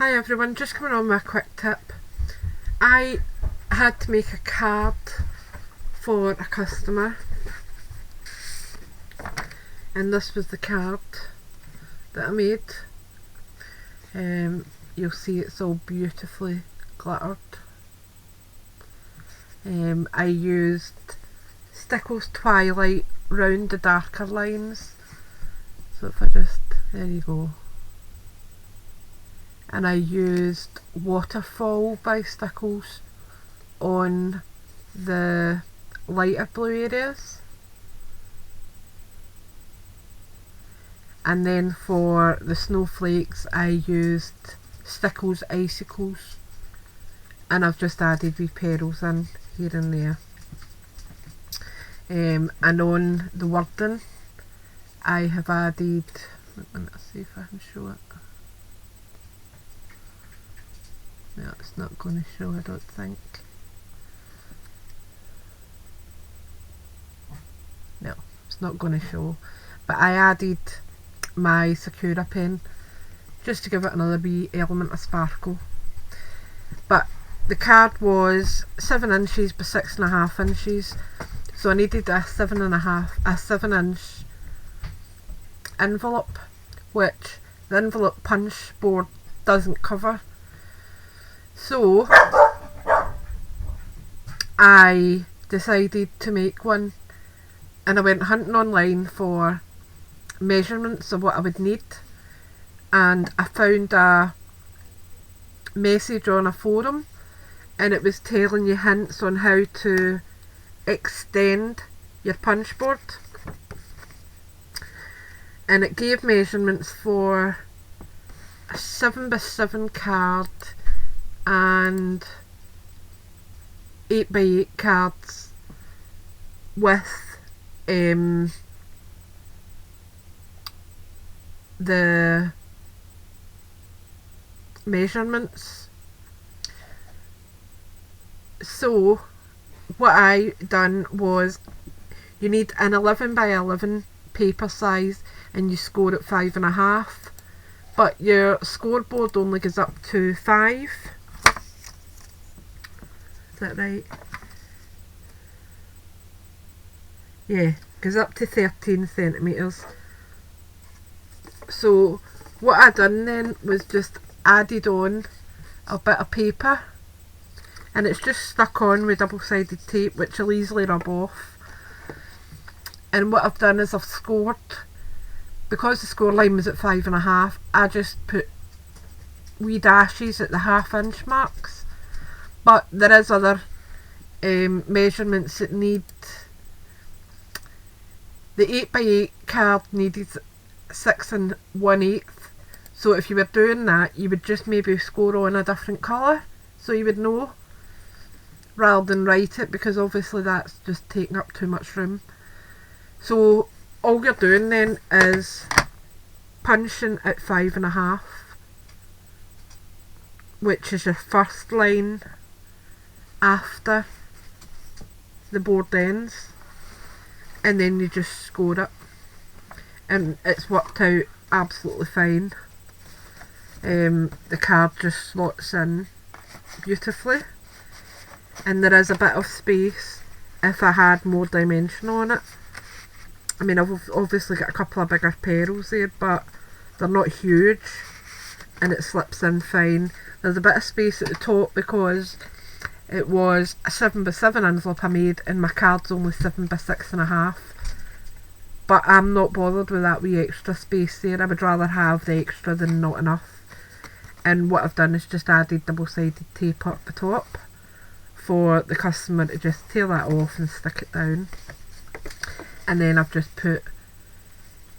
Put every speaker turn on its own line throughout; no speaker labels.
Hi everyone, just coming on with a quick tip. I had to make a card for a customer, and this was the card that I made. You'll see it's all beautifully glittered. I used Stickles Twilight round the darker lines, so if I just, there you go. And I used Waterfall by Stickles on the lighter blue areas. And then for the snowflakes I used Stickles Icicles, and I've just added wee perils in here and there. And on the wording I have added, let's see if I can show it. No, it's not going to show, I don't think. No, it's not going to show. But I added my Sakura pen just to give it another wee element of sparkle. But the card was 7 inches by 6.5 inches, so I needed a 7-inch envelope, which the envelope punch board doesn't cover. So I decided to make one, and I went hunting online for measurements of what I would need, and I found a message on a forum, and it was telling you hints on how to extend your punch board, and it gave measurements for a 7x7 card and 8x8 cards with the measurements. So what I done was, you need an 11x11 paper size and you score at 5.5, but your scoreboard only goes up to 5. Is that right? Yeah, goes up to 13 centimetres. So what I done then was just added on a bit of paper, and it's just stuck on with double-sided tape, which will easily rub off. And what I've done is I've scored, because the score line was at 5.5, I just put wee dashes at the half-inch marks. But there is other measurements that need. The 8x8 card needed 6 1/8, so if you were doing that you would just maybe score on a different colour so you would know, rather than write it, because obviously that's just taking up too much room. So all you're doing then is punching at 5.5, which is your first line after the board ends, and then you just score it, and it's worked out absolutely fine. The card just slots in beautifully, and there is a bit of space if I had more dimension on it. I mean, I've obviously got a couple of bigger perils there, but they're not huge, and it slips in fine. There's a bit of space at the top because it was a 7x7 envelope I made, and my card's only 7x6.5. But I'm not bothered with that wee extra space there. I would rather have the extra than not enough. And what I've done is just added double-sided tape up the top for the customer to just tear that off and stick it down. And then I've just put,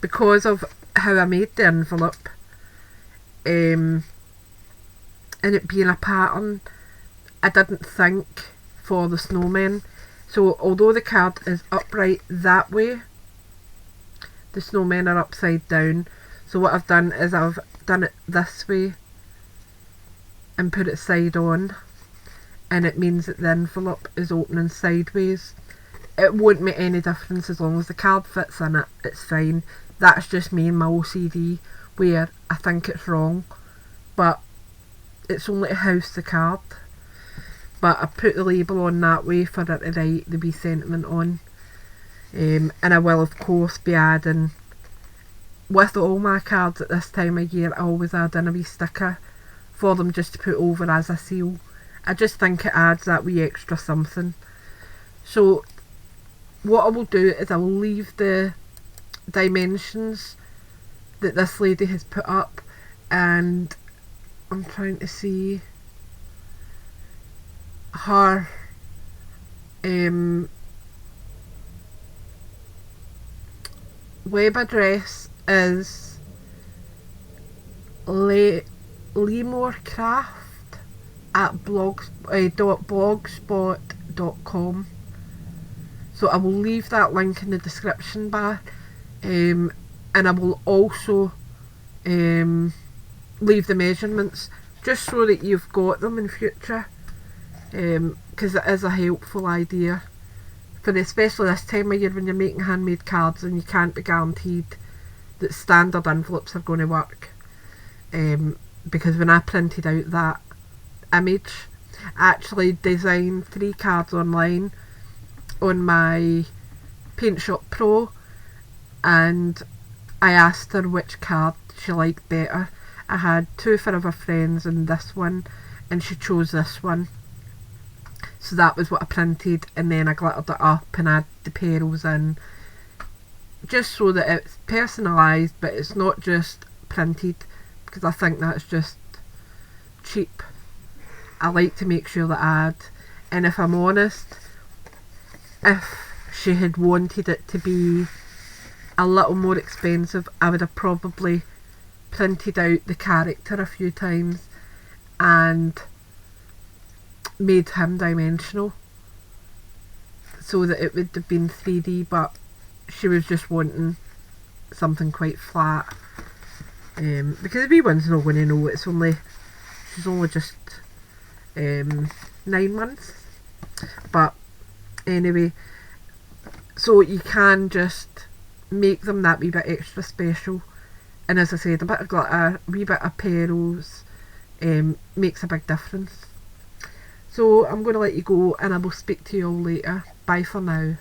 because of how I made the envelope, and it being a pattern, I didn't think for the snowmen. So although the card is upright that way, the snowmen are upside down. So what I've done is I've done it this way and put it side on, and it means that the envelope is opening sideways. It won't make any difference as long as the card fits in it, it's fine. That's just me and my OCD where I think it's wrong, but it's only to house the card, but I put the label on that way for it to write the wee sentiment on. And I will of course be adding, with all my cards at this time of year, I always add in a wee sticker for them just to put over as a seal. I just think it adds that wee extra something. So what I will do is I will leave the dimensions that this lady has put up, and I'm trying to see her web address is lemorecraft at blogspot.com. So I will leave that link in the description bar, and I will also leave the measurements just so that you've got them in future, because it is a helpful idea for especially this time of year when you're making handmade cards and you can't be guaranteed that standard envelopes are going to work. Because when I printed out that image, I actually designed 3 cards online on my Paint Shop Pro, and I asked her which card she liked better. I had 2 Forever Friends and this one, and she chose this one. So that was what I printed, and then I glittered it up and added the pearls in, just so that it's personalised, but it's not just printed, because I think that's just cheap. I like to make sure that I add, and if I'm honest, if she had wanted it to be a little more expensive, I would have probably printed out the character a few times and made him dimensional so that it would have been 3D, but she was just wanting something quite flat, because the wee one's not going to know. She's only just 9 months. But anyway, so you can just make them that wee bit extra special, and as I said, a bit of glitter, a wee bit of pearls makes a big difference. So I'm going to let you go, and I will speak to you all later. Bye for now.